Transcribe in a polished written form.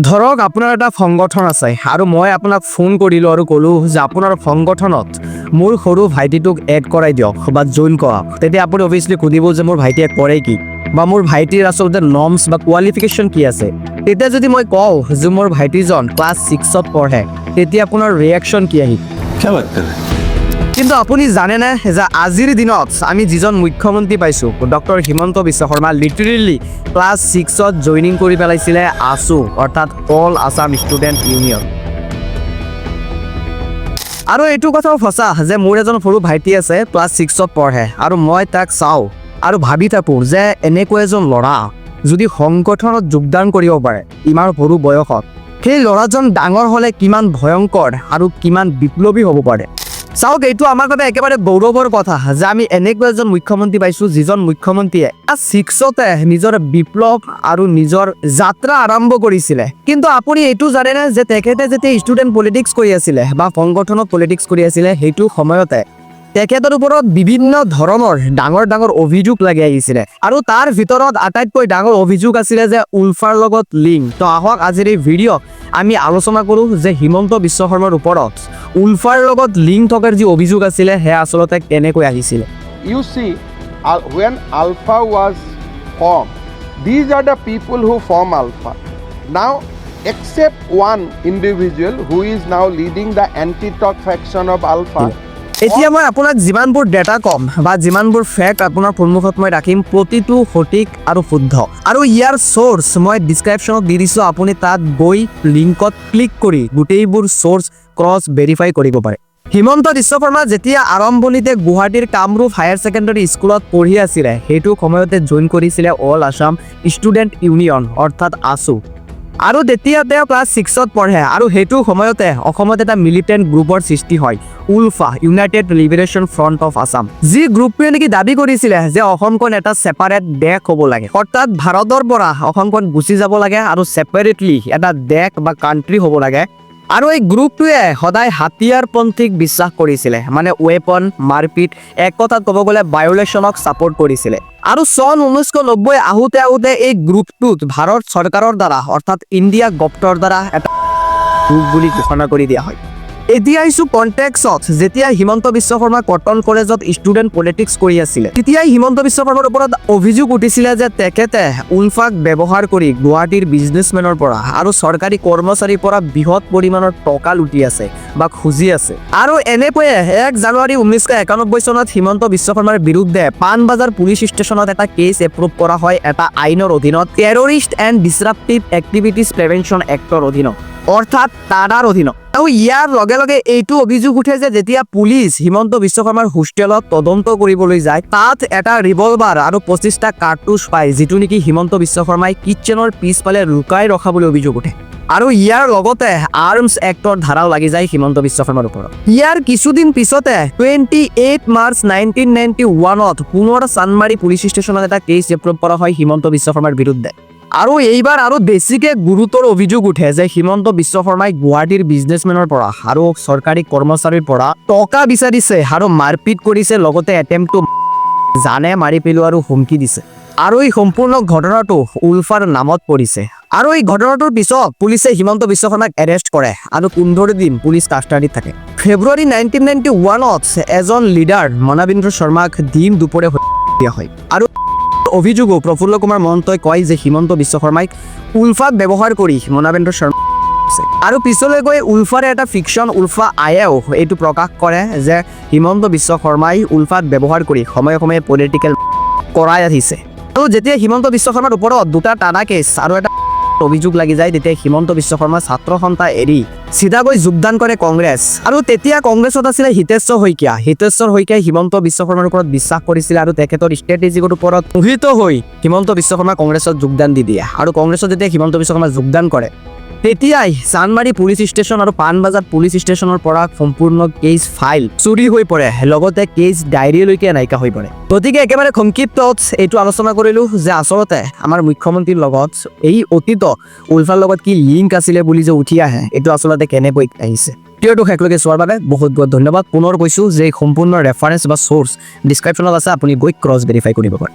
ধৰক আপোনাৰ এটা সংগঠন আছে আৰু মই আপোনাক ফোন কৰিলোঁ আৰু ক'লোঁ যে আপোনাৰ সংগঠনত মোৰ সৰু ভাইটিটোক এড কৰাই দিয়ক বা জইন কৰক। তেতিয়া আপুনি অভিয়াছলি সুধিব যে মোৰ ভাইটিয়ে কৰে কি বা মোৰ ভাইটিৰ আচলতে নৰ্মছ বা কোৱালিফিকেশ্যন কি আছে। তেতিয়া যদি মই কওঁ যে মোৰ ভাইটিজন ক্লাছ 6ত পঢ়ে, তেতিয়া আপোনাৰ ৰিয়েকশ্যন কি আহিব? কিন্তু আপুনি জানেনে যে আজিৰ দিনত আমি যিজন মুখ্যমন্ত্ৰী পাইছোঁ doctor Himanta Biswa Sarma literally class 6ত joining কৰি পেলাইছিলে আসু অৰ্থাৎ অল আছাম ষ্টুডেণ্ট ইউনিয়ন। আৰু এইটো কথাও সঁচা যে মোৰ এজন সৰু ভাইটি আছে ক্লাছ 6ত পঢ়ে আৰু মই তাক চাওঁ আৰু ভাবি থাকোঁ যে এনেকুৱা এজন ল'ৰা যদি সংগঠনত যোগদান কৰিব পাৰে ইমান সৰু বয়সত, সেই ল'ৰাজন ডাঙৰ হ'লে কিমান ভয়ংকৰ আৰু কিমান বিপ্লৱী হ'ব পাৰে। চাওক, এইটো আমাৰ বাবে একেবাৰে গৌৰৱৰ কথা যে আমি এনেকুৱা এজন মুখ্যমন্ত্ৰী পাইছোঁ যিজন মুখ্যমন্ত্ৰীয়ে ক্লাছ 6তে নিজৰ বিপ্লৱ আৰু নিজৰ যাত্ৰা আৰম্ভ কৰিছিলে। কিন্তু আপুনি এইটো জানেনে যে তেখেতে যেতিয়া ষ্টুডেণ্ট পলিটিক্স কৰি আছিলে বা সংগঠনত পলিটিক্স কৰি আছিলে, সেইটো সময়তে তেখেতৰ ওপৰত বিভিন্ন ধৰণৰ ডাঙৰ ডাঙৰ অভিযোগ লাগি আহিছিলে আৰু তাৰ ভিতৰত আটাইতকৈ ডাঙৰ অভিযোগ আছিলে যে উলফাৰ লগত লিংক। তো আহক আজিৰ এই ভিডিঅ'ত আমি আলোচনা কৰোঁ যে হিমন্ত বিশ্ব শৰ্মাৰ ওপৰত উলফাৰ লগত লিংক থকাৰ যি অভিযোগ আছিলে সেয়া আচলতে কেনেকৈ আহিছিলে। You see, when ULFA was formed, these are the people who form ULFA. Now, except one individual who is now leading the anti-talk faction of ULFA. এতিয়া মই আপোনাক যিমানবোৰ ডেটা কম বা যিমানবোৰ ফেক্ট আপোনাৰ সন্মুখত মই ৰাখিম, প্ৰতিটো সঠিক আৰু শুদ্ধ আৰু ইয়াৰ চ'ৰ্চ মই ডিছক্ৰিপশ্যনত দি দিছোঁ। আপুনি তাত গৈ লিংকত ক্লিক কৰি গোটেইবোৰ চ'ৰ্চ ক্ৰছ ভেৰিফাই কৰিব পাৰে। হিমন্ত বিশ্ব শৰ্মা যেতিয়া আৰম্ভণিতে গুৱাহাটীৰ কামৰূপ হায়াৰ ছেকেণ্ডেৰী স্কুলত পঢ়ি আছিলে, সেইটো সময়তে জইন কৰিছিলে অল আছাম ষ্টুডেণ্ট ইউনিয়ন অৰ্থাৎ আসু। আৰু তেতিয়া তেওঁ ক্লাছ 6ত পঢ়ে আৰু সেইটো সময়তে অসমত এটা মিলিটেণ্ট গ্ৰুপৰ সৃষ্টি হয়, ULFA United liberation front of Assam. যি গ্ৰুপটোৱে নেকি দাবী কৰিছিলে যে অসমখন এটা ছেপাৰেট দেশ হ'ব লাগে, অৰ্থাৎ ভাৰতৰ পৰা অসমখন গুচি যাব লাগে আৰু ছেপাৰেটলি এটা দেশ বা কাণ্ট্ৰি হ'ব লাগে। আৰু এই গ্ৰুপটোৱে সদায় হাতিয়াৰপন্থীক বিশ্বাস কৰিছিলে, মানে ৱেপন মাৰপিট, এক কথাত ক'ব গ'লে ভায়লেশ্যনক ছাপোৰ্ট কৰিছিলে। আৰু চন 1990 আহোঁতে আহোঁতে এই গ্ৰুপটোত ভাৰত চৰকাৰৰ দ্বাৰা অৰ্থাৎ ইণ্ডিয়া গভৰ্ণৰ দ্বাৰা এটা গ্ৰুপ বুলি ঘোষণা কৰি দিয়া হয়। এতিয়া আহিছোঁ কণ্টেক্সত, যেতিয়া হিমন্ত বিশ্ব শৰ্মা কটন কলেজত ষ্টুডেণ্ট পলিটিক্স কৰি আছিলে, তেতিয়াই হিমন্ত বিশ্ব শৰ্মাৰ ওপৰত অভিযোগ উঠিছিলে যে তেখেতে উলফাক ব্যৱহাৰ কৰি গুৱাহাটীৰ বিজনেছমেনৰ পৰা আৰু চৰকাৰী কৰ্মচাৰীৰ পৰা বৃহৎ পৰিমাণৰ টকা লুটি আছে বা খুজি আছে। আৰু এনেকৈয়ে 1 জানুৱাৰী 1991 চনত হিমন্ত বিশ্ব শৰ্মাৰ বিৰুদ্ধে পাণবজাৰ পুলিচ ষ্টেচনত এটা কেছ এপ্ৰুভ কৰা হয় এটা আইনৰ অধীনত, terrorist and disruptive activities prevention এক্টৰ অধীনত অৰ্থাৎ টাডাৰ অধীনত। আৰু ইয়াৰ লগে লগে এইটো অভিযোগ উঠে যে যেতিয়া পুলিচ হিমন্ত বিশ্ব শৰ্মাৰ হোষ্টেলত তদন্ত কৰিবলৈ যায়, তাত এটা ৰিভলভাৰ আৰু 25টা কাৰ্টুজ পায়, যিটো নেকি হিমন্ত বিশ্ব শৰ্মাই কিটচেনৰ পিছফালে লুকাই ৰখা বুলি অভিযোগ উঠে। আৰু ইয়াৰ লগতে আৰ্মছ এক্টৰ ধাৰাও লাগি যায় হিমন্ত বিশ্ব শৰ্মাৰ ওপৰত। ইয়াৰ কিছুদিন পিছতে 28 মাৰ্চ 1991ত পুনৰ চানমাৰী পুলিচ ষ্টেচনত এটা কেছ এপ্ৰুভ কৰা হয় হিমন্ত বিশ্ব শৰ্মাৰ বিৰুদ্ধে। আৰু এইবাৰ আৰু বেছিকে গুৰুতৰ অভিযোগ উঠে যে হিমন্ত বিশ্ব শৰ্মাই গুৱাহাটীৰ বিজনেছমেনৰ পৰা আৰু চৰকাৰী কৰ্মচাৰীৰ পৰা টকা বিচাৰিছে আৰু মাৰপিট কৰিছে, লগতে এটেম্পটো জানে মাৰি পেলোৱাৰ আৰু হুমকি দিছে। আৰু এই সম্পূৰ্ণ ঘটনাটো উলফাৰ নামত পৰিছে। আৰু এই ঘটনাটোৰ পিছত পুলিচে হিমন্ত বিশ্ব শৰ্মাক এৰেষ্ট কৰে আৰু 15 দিন পুলিচ কাষ্টাডিত থাকে। ফেব্ৰুৱাৰী 1991ত এজন লিডাৰ মনাবিন্দ্ৰ শৰ্মাক দিন দুপৰে দিয়া হয়। আৰু অভিযোগো প্ৰফুল্ল কুমাৰ মহন্তই কয় যে হিমন্ত বিশ্ব শৰ্মাই উলফাক ব্যৱহাৰ কৰি মনাবেন্দ্ৰ শৰ্মা আৰু পিছলৈ গৈ উলফাৰে এটা ফিকশ্যন উলফা আয়েও এইটো প্ৰকাশ কৰে যে হিমন্ত বিশ্ব শৰ্মাই উলফাক ব্যৱহাৰ কৰি সময়ে সময়ে পলিটিকেল কৰাই আহিছে। আৰু যেতিয়া হিমন্ত বিশ্ব শৰ্মাৰ ওপৰত 2টা টাডা কেছ আৰু এটা অভিযোগ লাগি যায়, তেতিয়া হিমন্ত বিশ্ব শৰ্মা ছাত্ৰ সন্থা এৰি চিধাকৈ যোগদান কৰে কংগ্ৰেছ। আৰু তেতিয়া কংগ্ৰেছত আছিলে হিতেশ্বৰ শইকীয়াই হিমন্ত বিশ্ব শৰ্মাৰ ওপৰত বিশ্বাস কৰিছিলে আৰু তেখেতৰ ষ্ট্ৰেটেজিকৰ ওপৰত মোহিত হৈ হিমন্ত বিশ্ব শৰ্মা কংগ্ৰেছত যোগদান দি দিয়ে। আৰু কংগ্ৰেছত যেতিয়া হিমন্ত বিশ্ব শৰ্মা যোগদান কৰে, তেতিয়াই চানমাৰী পুলিচ ষ্টেচন আৰু পাণবজাৰ পুলিচ ষ্টেচনৰ পৰা সম্পূৰ্ণ কেছ ফাইল চুৰি হৈ পৰে, লগতে কেছ ডায়েৰীলৈকে নাইকিয়া হৈ পৰে। গতিকে একেবাৰে সংক্ষিপ্তত এইটো আলোচনা কৰিলোঁ যে আচলতে আমাৰ মুখ্যমন্ত্ৰীৰ লগত এই অতীত উলফাৰ লগত কি লিংক আছিলে বুলি যে উঠি আহে, এইটো আচলতে কেনেকৈ আহিছে। ভিডিঅ'টো শেষলৈকে চোৱাৰ বাবে বহুত বহুত ধন্যবাদ। পুনৰ কৈছোঁ যে সম্পূৰ্ণ ৰেফাৰেঞ্চ বা চ'ৰ্চ ডিছক্ৰিপশ্যনত আছে, আপুনি গৈ ক্ৰছ ভেৰিফাই কৰিব পাৰে।